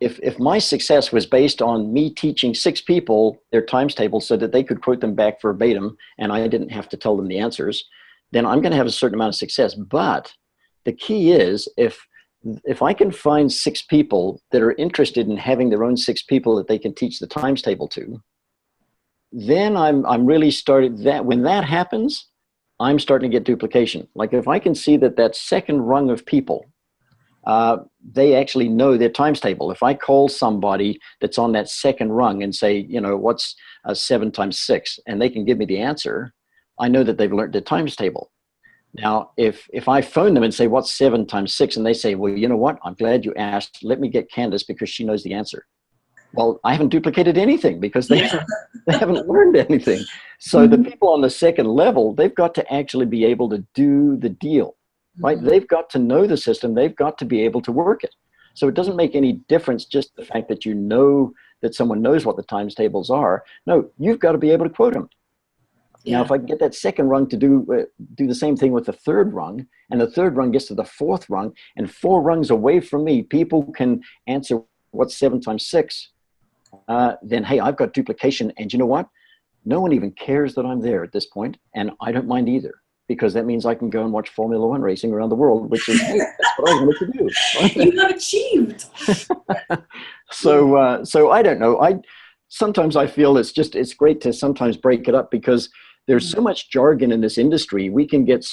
if my success was based on me teaching 6 people their times table so that they could quote them back verbatim and I didn't have to tell them the answers, then I'm going to have a certain amount of success. But the key is if I can find 6 people that are interested in having their own 6 people that they can teach the times table to, then I'm really started that. When that happens, I'm starting to get duplication. Like if I can see that second rung of people, they actually know their times table. If I call somebody that's on that second rung and say, what's 7 times 6, and they can give me the answer, I know that they've learned their times table. Now, if I phone them and say, what's 7 times 6? And they say, well, you know what? I'm glad you asked. Let me get Candice because she knows the answer. Well, I haven't duplicated anything because they haven't learned anything. So the people on the second level, they've got to actually be able to do the deal, right? They've got to know the system. They've got to be able to work it. So it doesn't make any difference just the fact that you know that someone knows what the times tables are. No, you've got to be able to quote them. Now, if I can get that second rung to do the same thing with the third rung, and the third rung gets to the 4th rung, and 4 rungs away from me, people can answer what's 7 times 6, then, hey, I've got duplication. And you know what? No one even cares that I'm there at this point, and I don't mind either, because that means I can go and watch Formula 1 racing around the world, which is, hey, that's what I wanted to do. Right? You have achieved. So I don't know. Sometimes I feel it's great to sometimes break it up, because there's so much jargon in this industry. We can get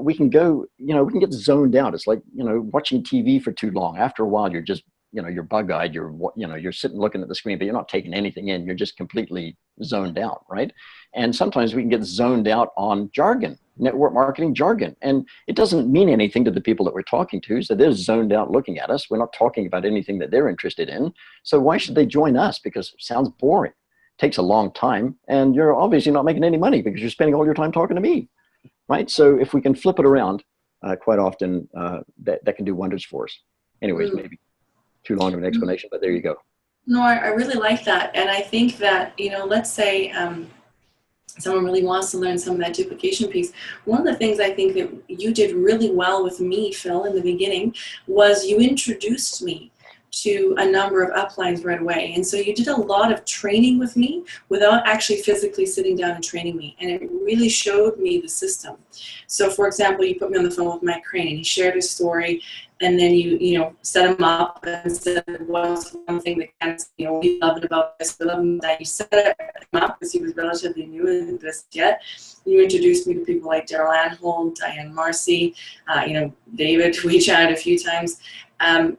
we can get zoned out. It's like, watching TV for too long. After a while, you're just, you're bug-eyed. You're sitting looking at the screen, but you're not taking anything in. You're just completely zoned out, right? And sometimes we can get zoned out on jargon, network marketing jargon. And it doesn't mean anything to the people that we're talking to. So they're zoned out looking at us. We're not talking about anything that they're interested in. So why should they join us? Because it sounds boring. Takes a long time, and you're obviously not making any money because you're spending all your time talking to me, right? So if we can flip it around, quite often that can do wonders for us. Anyways, maybe too long of an explanation, but there you go. No, I really like that. And I think that, let's say someone really wants to learn some of that duplication piece. One of the things I think that you did really well with me, Phil, in the beginning, was you introduced me to a number of uplines right away. And so you did a lot of training with me without actually physically sitting down and training me. And it really showed me the system. So for example, you put me on the phone with Matt Crane and he shared his story, and then you set him up and said, what's one thing that we love it about this, we love that you set him up because he was relatively new in this yet. You introduced me to people like Daryl Anhold, Diane Marcy, David, we chatted a few times.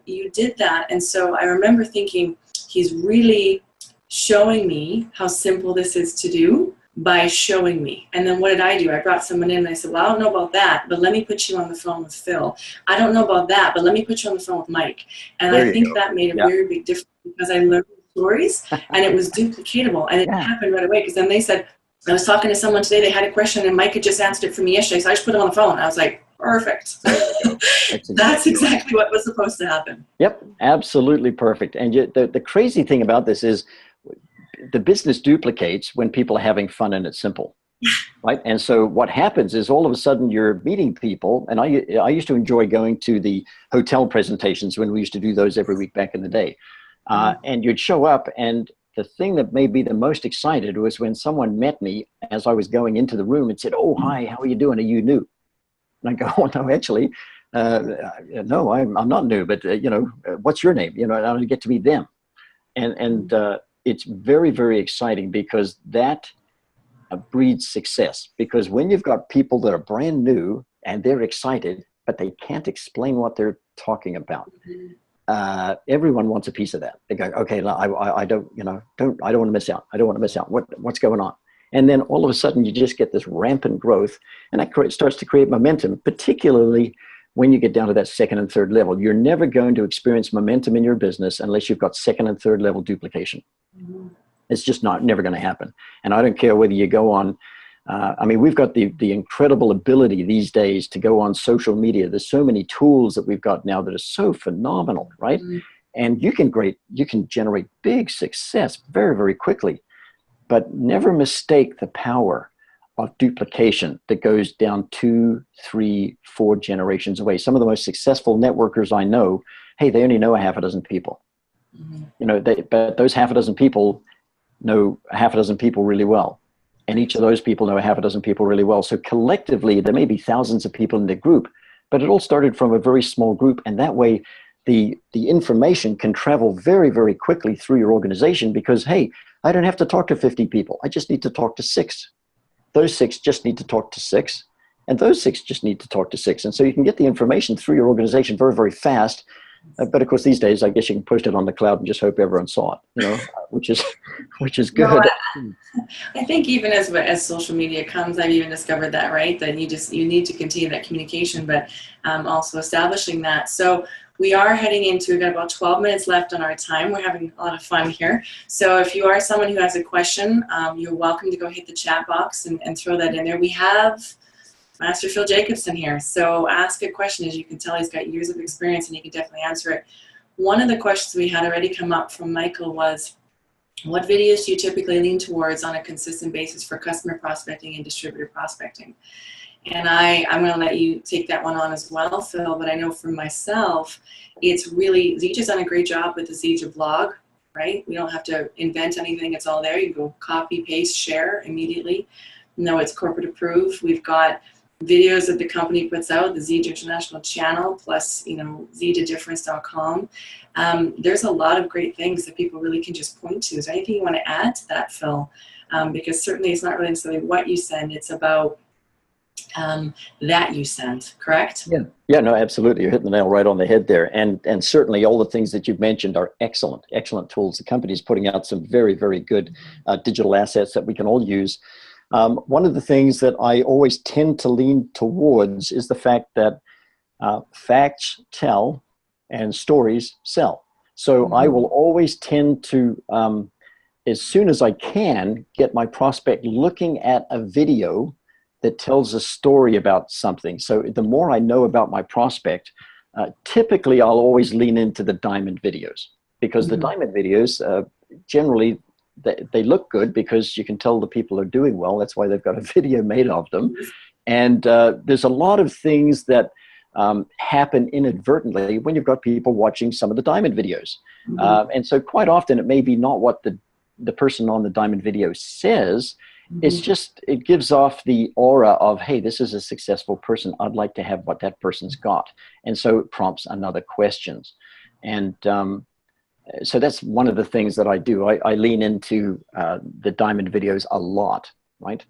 You did that. And so I remember thinking, he's really showing me how simple this is to do by showing me. And then what did I do? I brought someone in and I said, well, I don't know about that, but let me put you on the phone with Phil. I don't know about that, but let me put you on the phone with Mike. And There I you think go. that made a Yeah. very big difference because I learned stories and it was duplicatable, and it Yeah. happened right away because then they said, I was talking to someone today, they had a question and Mike had just answered it for me yesterday, so I just put him on the phone. I was like, perfect. That's exactly what was supposed to happen. Yep, absolutely perfect. And yet the crazy thing about this is the business duplicates when people are having fun and it's simple, right? And so what happens is all of a sudden you're meeting people, and I used to enjoy going to the hotel presentations when we used to do those every week back in the day. And you'd show up, and the thing that made me the most excited was when someone met me as I was going into the room and said, "Oh, hi, how are you doing? Are you new?" And I go, "Oh, no, actually, no, I'm not new, but what's your name?" And I get to meet them. And it's very, very exciting because that breeds success. Because when you've got people that are brand new and they're excited, but they can't explain what they're talking about, everyone wants a piece of that. They go, "Okay, no, I don't want to miss out. I don't want to miss out. What's going on?" And then all of a sudden you just get this rampant growth, and that starts to create momentum, particularly when you get down to that second and third level. You're never going to experience momentum in your business unless you've got second and third level duplication. It's just never going to happen. And I don't care whether you go on, we've got the incredible ability these days to go on social media. There's so many tools that we've got now that are so phenomenal, right? And you can generate big success very, very quickly, but never mistake the power of duplication that goes down 2, 3, 4 generations away. Some of the most successful networkers I know, hey, they only know a half a dozen people. But those half a dozen people know a half a dozen people really well. And each of those people know a half a dozen people really well. So collectively, there may be thousands of people in the group, but it all started from a very small group. And that way, the information can travel very, very quickly through your organization because, hey, I don't have to talk to 50 people. I just need to talk to 6. Those 6 just need to talk to 6, and those 6 just need to talk to 6. And so you can get the information through your organization very, very fast. But of course, these days, I guess you can post it on the cloud and just hope everyone saw it, which is good. No, I think even as social media comes, I've even discovered that, right? That you need to continue that communication, but also establishing that. So we are heading into, we've got about 12 minutes left on our time. We're having a lot of fun here. So if you are someone who has a question, you're welcome to go hit the chat box and throw that in there. We have Master Phil Jakobson here. So ask a question. As you can tell, he's got years of experience and he can definitely answer it. One of the questions we had already come up from Michael was, what videos do you typically lean towards on a consistent basis for customer prospecting and distributor prospecting? And I'm going to let you take that one on as well, Phil, but I know for myself, it's really, Zeej has done a great job with the Zeej blog, right? We don't have to invent anything. It's all there. You go copy, paste, share immediately. No, it's corporate approved. We've got videos that the company puts out, the Zeej International channel, plus, zeejadifference.com. There's a lot of great things that people really can just point to. Is there anything you want to add to that, Phil? Because certainly it's not really necessarily what you send, it's about that you send, correct? Yeah, no, absolutely. You're hitting the nail right on the head there. And certainly all the things that you've mentioned are excellent tools. The company's putting out some very, very good digital assets that we can all use. One of the things that I always tend to lean towards is the fact that facts tell and stories sell. So I will always tend to, as soon as I can, get my prospect looking at a video that tells a story about something. So the more I know about my prospect, typically I'll always lean into the diamond videos, because the diamond videos generally, they look good because you can tell the people are doing well. That's why they've got a video made of them. And there's a lot of things that happen inadvertently when you've got people watching some of the diamond videos. And so quite often it may be not what the person on the diamond video says. It's just, it gives off the aura of, hey, this is a successful person. I'd like to have what that person's got. And so it prompts another questions. And so that's one of the things that I do. I lean into the diamond videos a lot, right?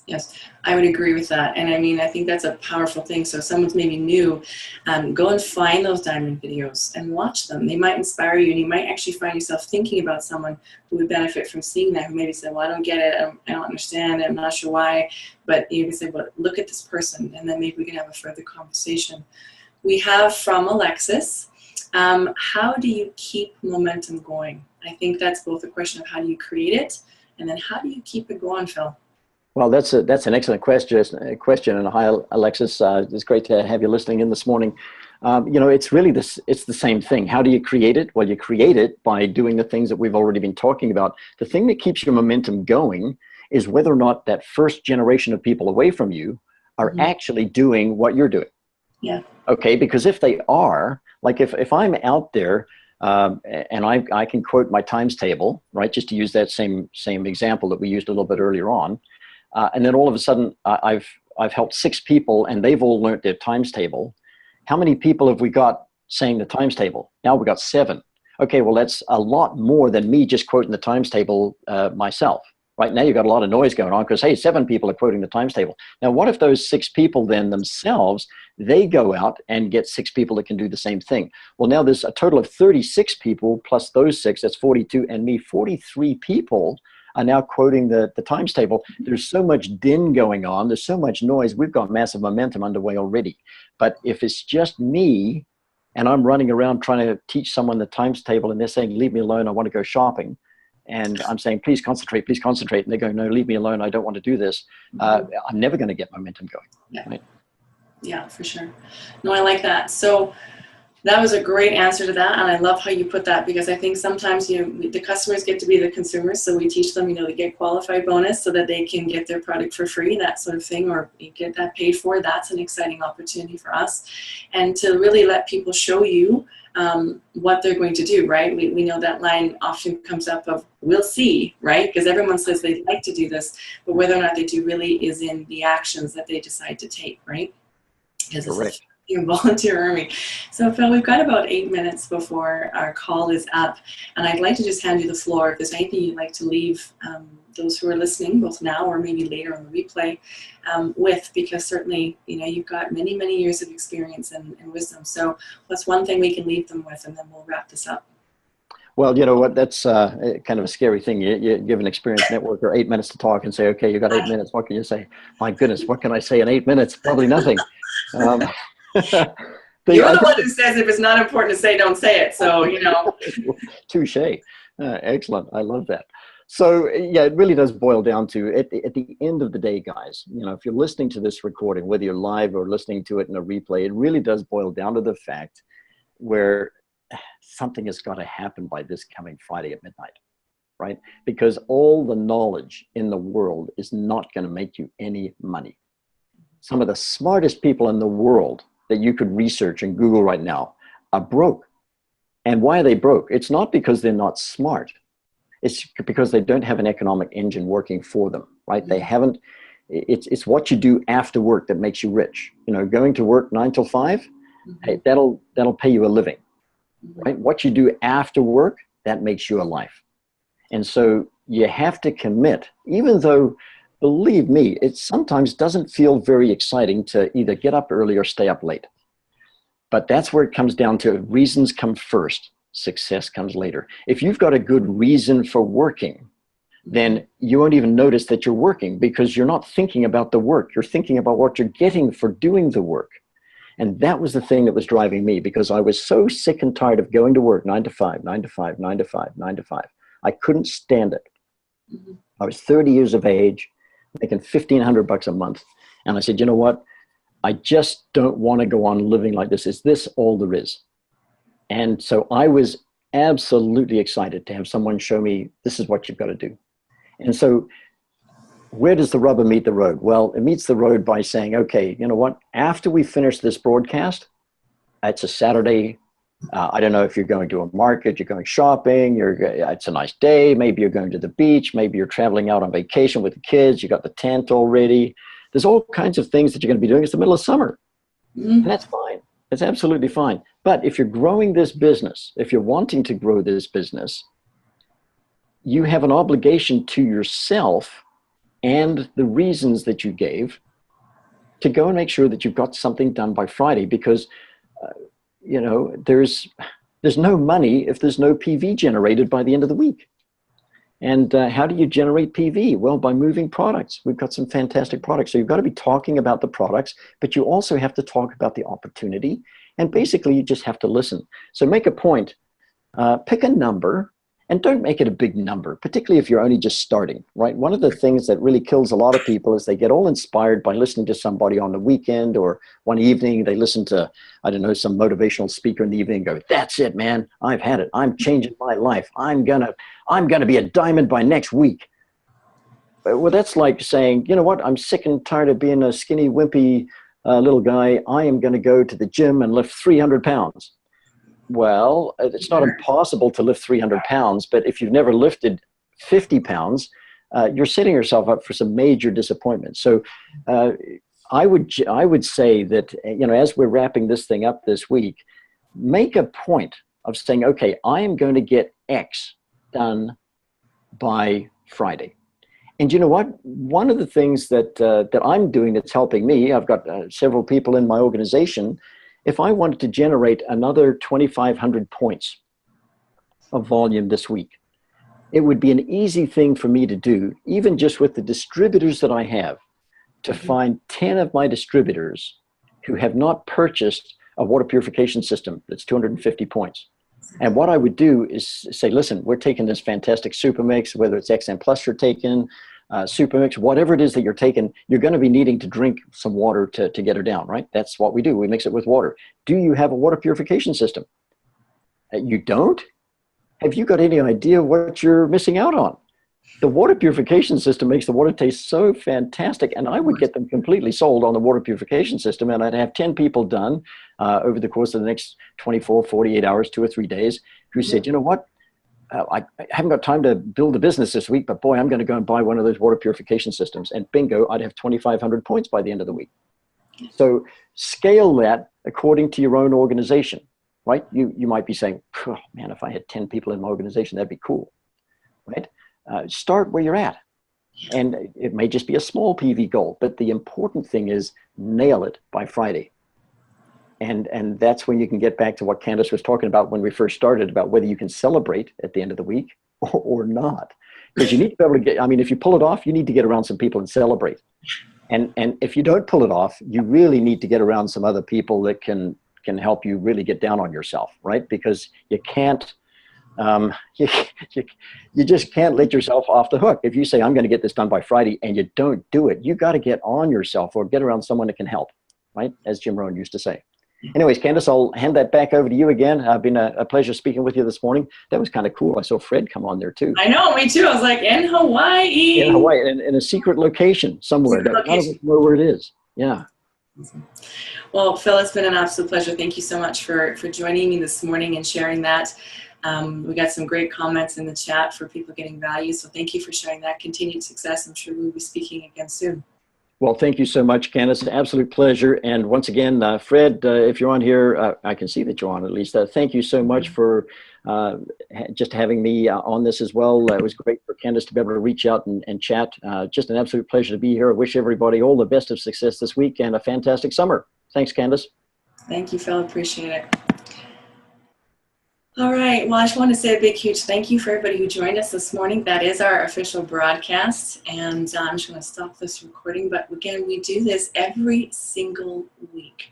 Yes, I would agree with that. And I mean, I think that's a powerful thing. So if someone's maybe new, go and find those diamond videos and watch them. They might inspire you, and you might actually find yourself thinking about someone who would benefit from seeing that, who maybe said, well, I don't get it. I don't understand. I'm not sure why. But you can say, well, look at this person, and then maybe we can have a further conversation. We have from Alexis, how do you keep momentum going? I think that's both a question of how do you create it, and then how do you keep it going, Phil? Well, that's an excellent question. And hi, Alexis. It's great to have you listening in this morning. It's really it's the same thing. How do you create it? Well, you create it by doing the things that we've already been talking about. The thing that keeps your momentum going is whether or not that first generation of people away from you are actually doing what you're doing. Yeah. Okay, because if they are, like if I'm out there, and I can quote my times table, right? Just to use that same example that we used a little bit earlier on. And then all of a sudden, I've helped 6 people, and they've all learned their times table. How many people have we got saying the times table? Now we got 7. Okay, well, that's a lot more than me just quoting the times table myself. Right now, you've got a lot of noise going on because, hey, 7 people are quoting the times table. Now, what if those 6 people then themselves, they go out and get 6 people that can do the same thing? Well, now there's a total of 36 people plus those 6, that's 42, and me, 43 people are now quoting the times table. There's so much din going on. There's so much noise. We've got massive momentum underway already. But if it's just me and I'm running around trying to teach someone the times table and they're saying, leave me alone, I want to go shopping. And I'm saying, please concentrate. And they're going, no, leave me alone. I don't want to do this. I'm never going to get momentum going. Yeah. Right? Yeah, for sure. No, I like that. So that was a great answer to that, and I love how you put that, because I think sometimes the customers get to be the consumers, so we teach them, they get qualified bonus so that they can get their product for free, that sort of thing, or get that paid for. That's an exciting opportunity for us, and to really let people show you what they're going to do, right? We know that line often comes up of, we'll see, right? Because everyone says they'd like to do this, but whether or not they do really is in the actions that they decide to take, right? Because it's a volunteer army. So Phil, we've got about 8 minutes before our call is up, and I'd like to just hand you the floor if there's anything you'd like to leave those who are listening, both now or maybe later on the replay, with, because certainly you've got many years of experience and wisdom. So what's one thing we can leave them with, and then we'll wrap this up. Well, you know what, that's kind of a scary thing. You give an experienced networker 8 minutes to talk and say, okay, you got 8 minutes. What can you say? My goodness, what can I say in 8 minutes? Probably nothing. You're the one who says if it's not important to say, don't say it. So, Touche. Excellent. I love that. So, yeah, it really does boil down to, at the end of the day, guys, if you're listening to this recording, whether you're live or listening to it in a replay, it really does boil down to the fact where something has got to happen by this coming Friday at midnight, right? Because all the knowledge in the world is not going to make you any money. Some of the smartest people in the world that you could research and Google right now are broke. And why are they broke? It's not because they're not smart. It's because they don't have an economic engine working for them, right? They haven't, it's what you do after work that makes you rich. Going to work 9 till 5, hey, that'll pay you a living, right? What you do after work, that makes you a life. And so you have to commit, even though, believe me, it sometimes doesn't feel very exciting to either get up early or stay up late. But that's where it comes down to. Reasons come first, success comes later. If you've got a good reason for working, then you won't even notice that you're working, because you're not thinking about the work. You're thinking about what you're getting for doing the work. And that was the thing that was driving me, because I was so sick and tired of going to work 9 to 5, 9 to 5, 9 to 5, 9 to 5. I couldn't stand it. I was 30 years of age, making $1,500 a month. And I said, you know what? I just don't want to go on living like this. Is this all there is? And so I was absolutely excited to have someone show me, this is what you've got to do. And so where does the rubber meet the road? Well, it meets the road by saying, okay, you know what? After we finish this broadcast, it's a Saturday. I don't know if you're going to a market, you're going shopping, it's a nice day. Maybe you're going to the beach. Maybe you're traveling out on vacation with the kids. You got the tent already. There's all kinds of things that you're going to be doing. It's the middle of summer. And that's fine. It's absolutely fine. But if you're growing this business, if you're wanting to grow this business, you have an obligation to yourself and the reasons that you gave to go and make sure that you've got something done by Friday, because you know, there's no money if there's no PV generated by the end of the week. And how do you generate PV? Well, by moving products. We've got some fantastic products. So you've got to be talking about the products, but you also have to talk about the opportunity. And basically, you just have to listen. So make a point, pick a number, and don't make it a big number, particularly if you're only just starting, right? One of the things that really kills a lot of people is they get all inspired by listening to somebody on the weekend, or one evening they listen to, I don't know, some motivational speaker in the evening and go, that's it, man, I've had it. I'm changing my life. I'm gonna be a diamond by next week. Well, that's like saying, you know what, I'm sick and tired of being a skinny, wimpy little guy. I am gonna go to the gym and lift 300 pounds. Well, it's not impossible to lift 300 pounds, but if you've never lifted 50 pounds, you're setting yourself up for some major disappointment. So I would say that, you know, as we're wrapping this thing up this week, make a point of saying, okay, I am going to get X done by Friday. And you know what? One of the things that I'm doing that's helping me, I've got several people in my organization. If I wanted to generate another 2,500 points of volume this week, it would be an easy thing for me to do, even just with the distributors that I have, to find 10 of my distributors who have not purchased a water purification system that's 250 points. And what I would do is say, listen, we're taking this fantastic super mix, whether it's XM Plus you're taking, super mix, whatever it is that you're taking, you're going to be needing to drink some water to get her down, right? That's what we do. We mix it with water. Do you have a water purification system? You don't? Have you got any idea what you're missing out on? The water purification system makes the water taste so fantastic, and I would get them completely sold on the water purification system, and I'd have 10 people done over the course of the next 24, 48 hours, 2 or 3 days, who said, you know what? I haven't got time to build a business this week, but boy, I'm going to go and buy one of those water purification systems. And bingo, I'd have 2,500 points by the end of the week. So scale that according to your own organization, right? You might be saying, oh, man, if I had 10 people in my organization, that'd be cool, right? Start where you're at. And it may just be a small PV goal, but the important thing is nail it by Friday. And that's when you can get back to what Candice was talking about when we first started, about whether you can celebrate at the end of the week or not. Because you need to be able to get, I mean, if you pull it off, you need to get around some people and celebrate. And if you don't pull it off, you really need to get around some other people that can help you really get down on yourself, right? Because you can't, you just can't let yourself off the hook. If you say, I'm going to get this done by Friday, and you don't do it, you got to get on yourself or get around someone that can help, right? As Jim Rohn used to say. Anyways, Candice, I'll hand that back over to you again. It's been a pleasure speaking with you this morning. That was kind of cool. I saw Fred come on there too. I know, me too. I was like, in Hawaii. In Hawaii, in a secret location somewhere. None of us know where it is. Yeah. Well, Phil, it's been an absolute pleasure. Thank you so much for joining me this morning and sharing that. We got some great comments in the chat for people getting value. So thank you for sharing that. Continued success. I'm sure we'll be speaking again soon. Well, thank you so much, Candice. Absolute pleasure. And once again, Fred, if you're on here, I can see that you're on at least. Thank you so much for just having me on this as well. It was great for Candice to be able to reach out and chat. Just an absolute pleasure to be here. I wish everybody all the best of success this week and a fantastic summer. Thanks, Candice. Thank you, Phil. Appreciate it. All right. Well, I just want to say a big, huge thank you for everybody who joined us this morning. That is our official broadcast. And I'm just going to stop this recording. But again, we do this every single week.